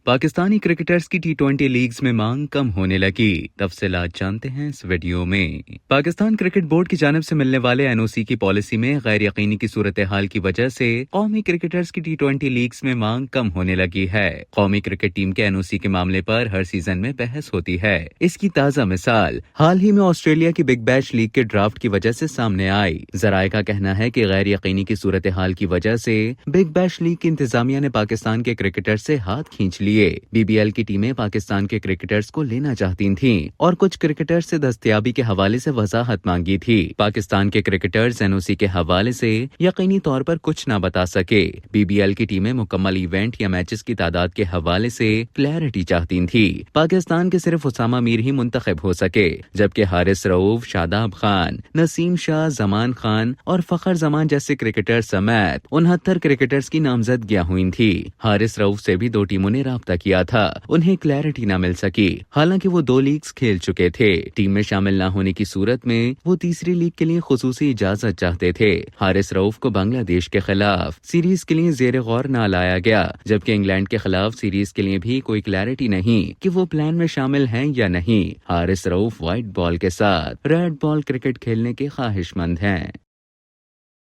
Pakistani cricketers की टी20 leagues में मांग कम होने लगी। तफसीलात जानते हैं इस वीडियो में। पाकिस्तान क्रिकेट बोर्ड की जानिब से मिलने वाले एनओसी की पॉलिसी में गैर यकीनी की सूरत हाल की वजह से कौमी क्रिकेटर्स की टी20 लीग्स में मांग कम होने लगी है। कौमी क्रिकेट टीम के एनओसी के मामले पर हर सीजन में बहस होती है। इसकी ताज़ा मिसाल हाल ही में ऑस्ट्रेलिया की बिग बैश लीग के ड्राफ्ट की वजह से सामने आई। जराये का कहना है कि गैर यकीनी की सूरत हाल की वजह से बिग बैश लीग की इंतजामिया ने पाकिस्तान के क्रिकेटर्स से हाथ खींच लिए। बीबीएल की टीमें पाकिस्तान के क्रिकेटर्स को लेना चाहती थीं और कुछ क्रिकेटर्स से दस्तयाबी के हवाले से वजाहत मांगी थी। पाकिस्तान के क्रिकेटर्स एनओसी के हवाले से यकीनी तौर पर कुछ न बता सके। बीबीएल की टीमें मुकम्मल इवेंट या मैचेस की तादाद के हवाले से क्लैरिटी चाहती थी। पाकिस्तान के सिर्फ उसामा मीर ही मुंतखब हो सके, जबकि हारिस रऊफ, शादाब खान, नसीम शाह, जमान खान और फखर जमान जैसे क्रिकेटर समेत 69 क्रिकेटर्स की नामजदगियां हुई थी। हारिस रऊफ से भी दो टीमों ने राब्ता किया था, उन्हें क्लैरिटी न मिल सकी। हालांकि वो 2 लीग्स खेल चुके थे। टीम में शामिल न होने की सूरत में वो तीसरी लीग के लिए खुसूसी इजाजत चाहते थे। हारिस रऊफ को बांग्लादेश के खिलाफ सीरीज के लिए जेर गौर न लाया गया, जबकि इंग्लैंड के खिलाफ सीरीज के लिए भी कोई क्लैरिटी नहीं कि वो प्लान में शामिल हैं या नहीं। हारिस रऊफ व्हाइट बॉल के साथ रेड बॉल क्रिकेट खेलने के ख्वाहिशमंद हैं।